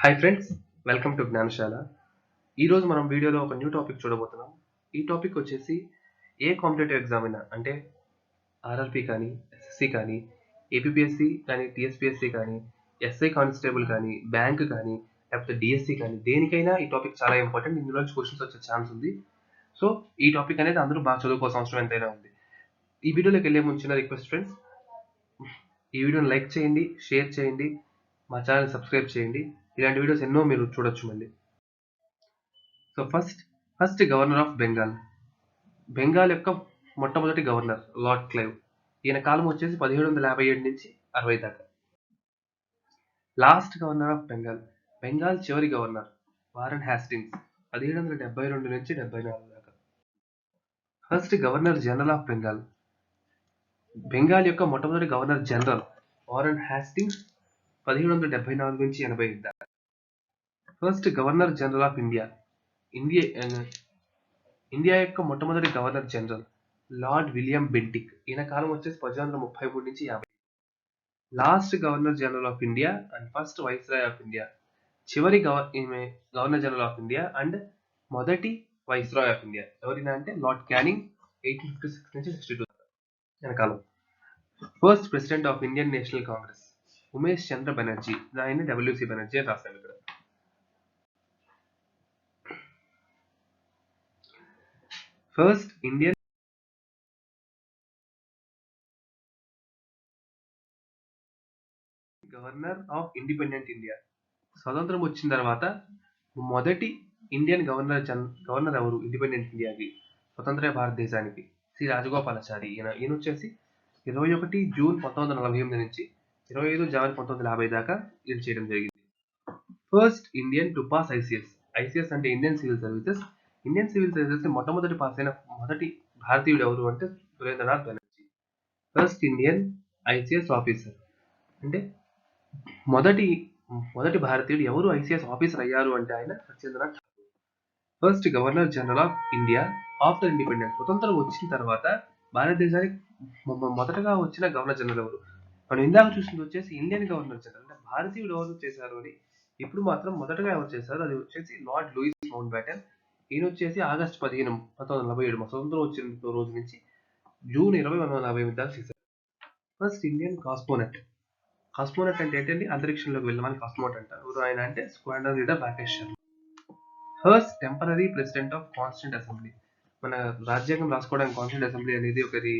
Hi friends, welcome to Gnanasala. ఈరోజు మనం వీడియోలో ఒక న్యూ టాపిక్ చూడబోతున్నాం. ఈ టాపిక్ వచ్చేసి ఏ కాంపిటేటివ్ ఎగ్జామ్ అయినా అంటే ఆర్ఆర్పి కానీ, ఎస్ఎస్సి కానీ, ఏపీపీఎస్సి కానీ, టీఎస్పీఎస్సి కానీ, ఎస్ఐ కానిస్టేబుల్ కానీ, బ్యాంక్ కానీ, లేకపోతే డిఎస్సి కానీ, దేనికైనా ఈ టాపిక్ చాలా ఇంపార్టెంట్. ఇందులో నుంచి క్వశ్చన్స్ వచ్చే ఛాన్స్ ఉంది. సో ఈ టాపిక్ అనేది అందరూ బాగా చదువుకోవాల్సిన అవసరం ఎంతైనా ఉంది. ఈ వీడియోలోకి వెళ్ళే ముందు చిన్న రిక్వెస్ట్ ఫ్రెండ్స్, ఈ వీడియోని లైక్ చేయండి, షేర్ చేయండి, మా ఛానల్ సబ్స్క్రైబ్ చేయండి. ఇలాంటి వీడియోస్ ఎన్నో మీరు చూడొచ్చు మళ్ళీ. So first governor of Bengal. Bengal యొక్క మొట్టమొదటి గవర్నర్ లార్డ్ క్లైవ్. ఈయన కాలం వచ్చేసి 1757 నుంచి 60 దాకా. Last governor of Bengal, Bengal చివరి గవర్నర్ వారన్ హ్యాస్టింగ్స్, 1772 నుంచి 74 దాకా. First governor general of Bengal, Bengal యొక్క మొట్టమొదటి గవర్నర్ జనరల్ వారన్ హ్యాస్టింగ్స్, 1774 నుంచి 85 దాకా. First governor general of India, India యొక్క మొట్టమొదటి governor general Lord William Bentinck. ఈయన కాలం వచ్చేసి 1833 నుంచి 50. Last governor general of India and first viceroy of India, చివరి governor general of India and మొదటి వైస్రాయ్ ఆఫ్ ఇండియా ఎవరైనా అంటే లార్డ్ క్యానింగ్, 1856 నుంచి 62 ఈయన కాలం. First president of Indian National Congress Umesh Chandra Banerjee, ఆయన డబ్ల్యూసి బెనర్జీ అని రాశాను ఇక్కడ. First Indian governor of independent India, స్వతంత్రం వచ్చిన తర్వాత మొదటి ఇండియన్ గవర్నర్ ఎవరు ఇండిపెండెంట్ ఇండియాకి, స్వతంత్ర భారతదేశానికి? శ్రీ రాజగోపాలాచారి. ఈయన వచ్చేసి 21 జూన్ 1948 నుంచి 25 జనవరి 1950 దాకా ఇది చేయడం జరిగింది. First Indian to pass ICS. ICS అంటే Indian civil services. Indian civil services మొట్టమొదటి పాస్ అయిన మొదటి భారతీయుడు ఎవరు అంటే Surendranath Banerjee. First Indian ICS officer అంటే మొదటి భారతీయుడు ఎవరు ఐసిఎస్ ఆఫీసర్ అయ్యారు అంటే ఆయన Satyendranath Tagore. First governor general of India after independence. స్వతంత్రం వచ్చిన తర్వాత భారతదేశానికి మొదటగా వచ్చిన గవర్నర్ జనరల్ ఎవరు? మనం ఇందాక చూసింది వచ్చేసి ఇండియన్ గవర్నర్ జనరల్ అంటే భారతీయుడు ఎవరు చేశారు అని. ఇప్పుడు మాత్రం మొదటగా ఎవరు చేశారు అది వచ్చేసి లార్డ్ లూయిస్ మౌంట్ బ్యాటన్. ఈయన వచ్చేసి ఆగస్టు 15, 1947 స్వతంత్రం వచ్చిన రోజు నుంచి జూన్ 20, 1948 దాకా చేశారు. First Indian కాస్మోనట్. కాస్మోనట్ అంటే ఏంటండి? అంతరిక్షంలోకి వెళ్ళమని కాస్మోనట్ అంటారు. ఎవరు ఆయన అంటే squadron leader Rakesh Sharma. First temporary president of constituent assembly. మన రాజ్యాంగం రాసుకోవడానికి కాన్స్టిట్యూంట్ అసెంబ్లీ అనేది ఒకటి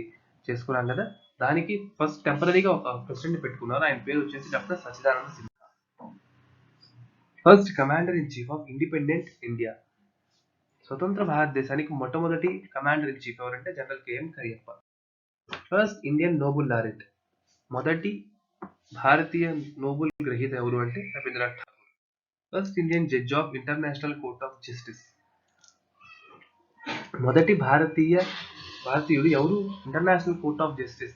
చేసుకున్నాం కదా, దానికి ఫస్ట్ టెంపరరీగా ఒక ప్రెసిడెంట్ పెట్టుకున్నారు. ఆయన పేరు వచ్చేసి doctor Sachchidananda Sinha. First commander in chief of independent India. స్వతంత్ర భారతదేశానికి మొట్టమొదటి కమాండర్ ఇన్ చీఫ్ ఎవరంటే general K M Cariappa. First Indian Nobel laureate. మొదటి భారతీయ నోబుల్ గ్రహీత ఎవరు అంటే Rabindranath Tagore. First Indian judge of international court of justice. మొదటి భారతీయుడు ఎవరు ఇంటర్నేషనల్ కోర్ట్ ఆఫ్ జస్టిస్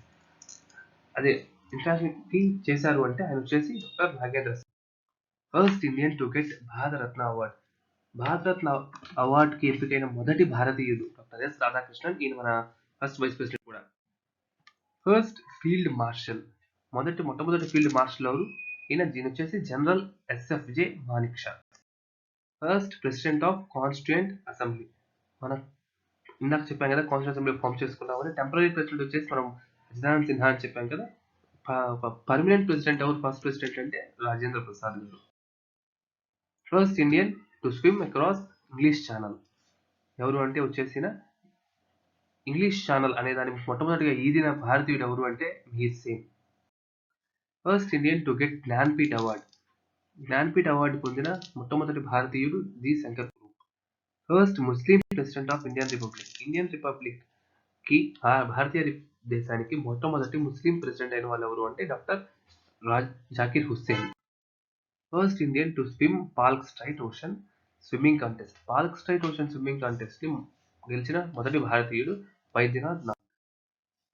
అదే ఇంటర్నేషనల్ కి చేశారు అంటే ఆయన వచ్చేసి doctor Nagendra Singh. First Indian to get Bharat Ratna award. Bharat Ratna award కి ఎంపికైన మొదటి భారతీయుడు డాక్టర్ ఎస్ రాధాకృష్ణన్. ఈయన మన ఫస్ట్ వైస్ ప్రెసిడెంట్ కూడా. First field marshal. మొట్టమొదటి ఫీల్డ్ మార్షల్ ఎవరు? దీని వచ్చేసి general SFJ Manekshaw. First president of constituent assembly. మనం ఇందాక చెప్పాం కదా కాన్స్టిట్యూయెంట్ అసెంబ్లీ ఫామ్ చేసుకున్నామని. టెంపరీ ప్రెసిడెంట్ వచ్చేసి మనం సచ్చిదానంద సిన్హా అని చెప్పాం కదా. పర్మనెంట్ ప్రెసిడెంట్ ఎవరు? ఫస్ట్ ప్రెసిడెంట్ అంటే Rajendra Prasad garu. First Indian to swim across English channel ఎవరు అంటే వచ్చేసిన ఇంగ్లీష్ ఛానల్ అనే దాన్ని మొట్టమొదటిగా ఈదిన భారతీయుడు ఎవరు అంటే Mihir Sen. First Indian to get Jnanpith award. Jnanpith award పొందిన మొట్టమొదటి భారతీయుడు G Shankar Prabhu. First Muslim president of Indian republic. Indian republic కి భారతీయ దేశానికి మొట్టమొదటి ముస్లిం ప్రెసిడెంట్ అయిన వాళ్ళు ఎవరు అంటే doctor Zakir Hussain. First Indian to swim Palk strait ocean swimming contest. Palk strait ocean swimming contest ని గెలిచిన మొదటి భారతీయుడు Vaidyanath Nag.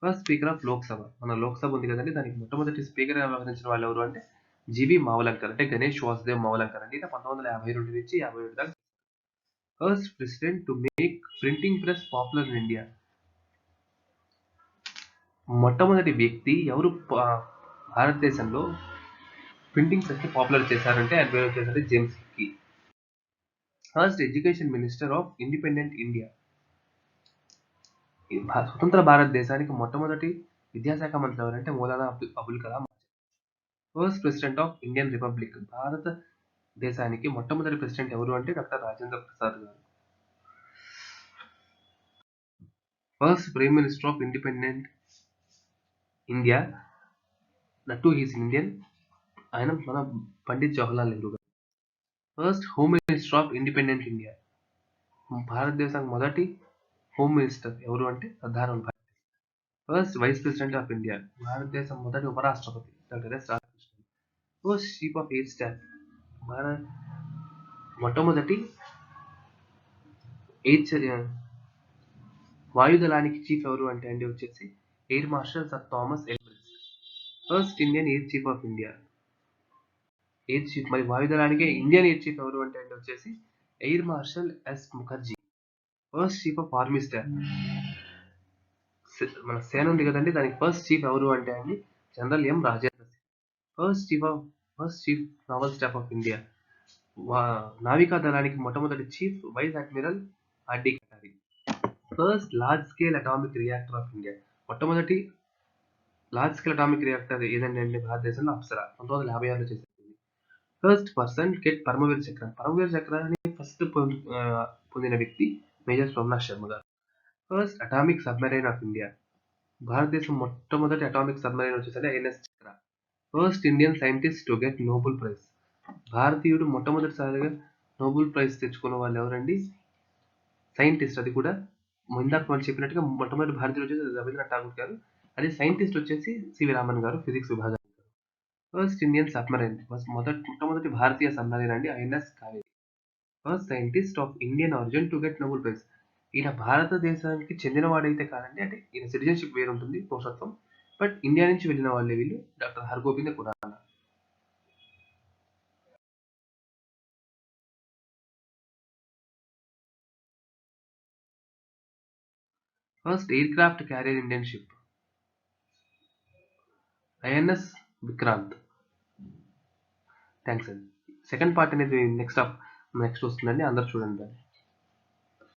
First speaker of Lok Sabha. మన లోక్సభ ఉంది కదండి, దానికి మొట్టమొదటి స్పీకర్ గా వ్యవహరించిన వాళ్ళు ఎవరు అంటే జీవి మావలంకర్ అంటే గణేష్ వాసుదేవ్ మావలంకర్ అండి. 1952 నుంచి 57 దాకా. First president to make printing press popular in India. మొట్టమొదటి వ్యక్తి ఎవరు భారతదేశంలో ప్రింటింగ్ ప్రెస్ ని పాపులర్ చేశారంటే ఆయన పేరు వచ్చేసరికి జేమ్స్ కి. First education minister of independent India. స్వతంత్ర భారతదేశానికి మొట్టమొదటి విద్యాశాఖ మంత్రి ఎవరంటే Maulana Abul Kalam. First president of Indian republic. భారత దేశానికి మొట్టమొదటి ప్రెసిడెంట్ ఎవరు అంటే doctor Rajendra Prasad garu. First prime minister of independent India, that too he's Indian, ఆయన మన Pandit Jawaharlal Nehru garu. First home minister of independent India. భారతదేశానికి మొదటి హోమ్ మినిస్టర్ ఎవరు అంటే Sardar Vallabhbhai. First vice president of India. భారతదేశం మొదటి ఉపరాష్ట్రపతి doctor S Radhakrishnan. First chief of air staff. Bharat మొట్టమొదటి ఎయిర్ వాయుదళానికి చీఫ్ ఎవరు అంటే అండి వచ్చేసి air marshal sir Thomas Elmhirst. First Indian air chief of India. Air chief మరి వాయుదళానికి ఇండియన్ ఎయిర్ చీఫ్ ఎవరు అంటే అండి వచ్చేసి air marshal S Mukherjee. First chief of army staff. మన సేన ఉంది కదండి, దానికి ఫస్ట్ చీఫ్ ఎవరు అంటే అండి general M Rajendra Singh. First chief naval staff of India. నావికా దళానికి మొట్టమొదటి chief vice admiral RD Katari. First large scale atomic reactor of India. మొట్టమొదటి లార్జ్ స్కేల్ అటామిక్ రియాక్టర్ ఏదండి అంటే భారతదేశంలో అప్సరా 1956లో చేసింది. ఫస్ట్ పర్సన్ గెట్ పరమవీర్ చక్ర. పరమవీర్ చక్రాన్ని ఫస్ట్ పొందిన వ్యక్తి మేజర్ సోమనాథ్ శర్మ గారు. First atomic submarine of India. భారతదేశం మొట్టమొదటి అటామిక్ సబ్మెరైన్ వచ్చేసరికి ఐఎన్ఎస్ చక్ర. First Indian scientist to get Nobel prize. భారతీయుడు మొట్టమొదటిసారిగా నోబెల్ ప్రైజ్ తెచ్చుకున్న వాళ్ళు ఎవరండి? సైంటిస్ట్. అది కూడా ఇందాక మనం చెప్పినట్టుగా మొట్టమొదటి భారతీయుడు వచ్చేసి రవీంద్రనాథ్ ఠాగూర్ గారు. అదే సైంటిస్ట్ వచ్చేసి సివి రామన్ గారు, ఫిజిక్స్ విభాగం. First Indian submarine. మొట్టమొదటి భారతీయ సబ్మెరైన్ అండి INS Kaveri. First scientist of Indian origin to get Nobel prize. ఈయన భారతదేశానికి చెందిన వాడైతే కాదండి, అంటే ఈయన సిటిజన్షిప్ వేరు ఉంటుంది, పౌరసత్వం. బట్ ఇండియా నుంచి వెళ్ళిన వాళ్ళే వీళ్ళు. Doctor Hargobind Khorana. First aircraft carrier Indian ship INS Vikrant. Thanks అండి. సెకండ్ పార్ట్ అనేది నెక్స్ట్ వస్తుందండి, అందరు చూడండి దాన్ని.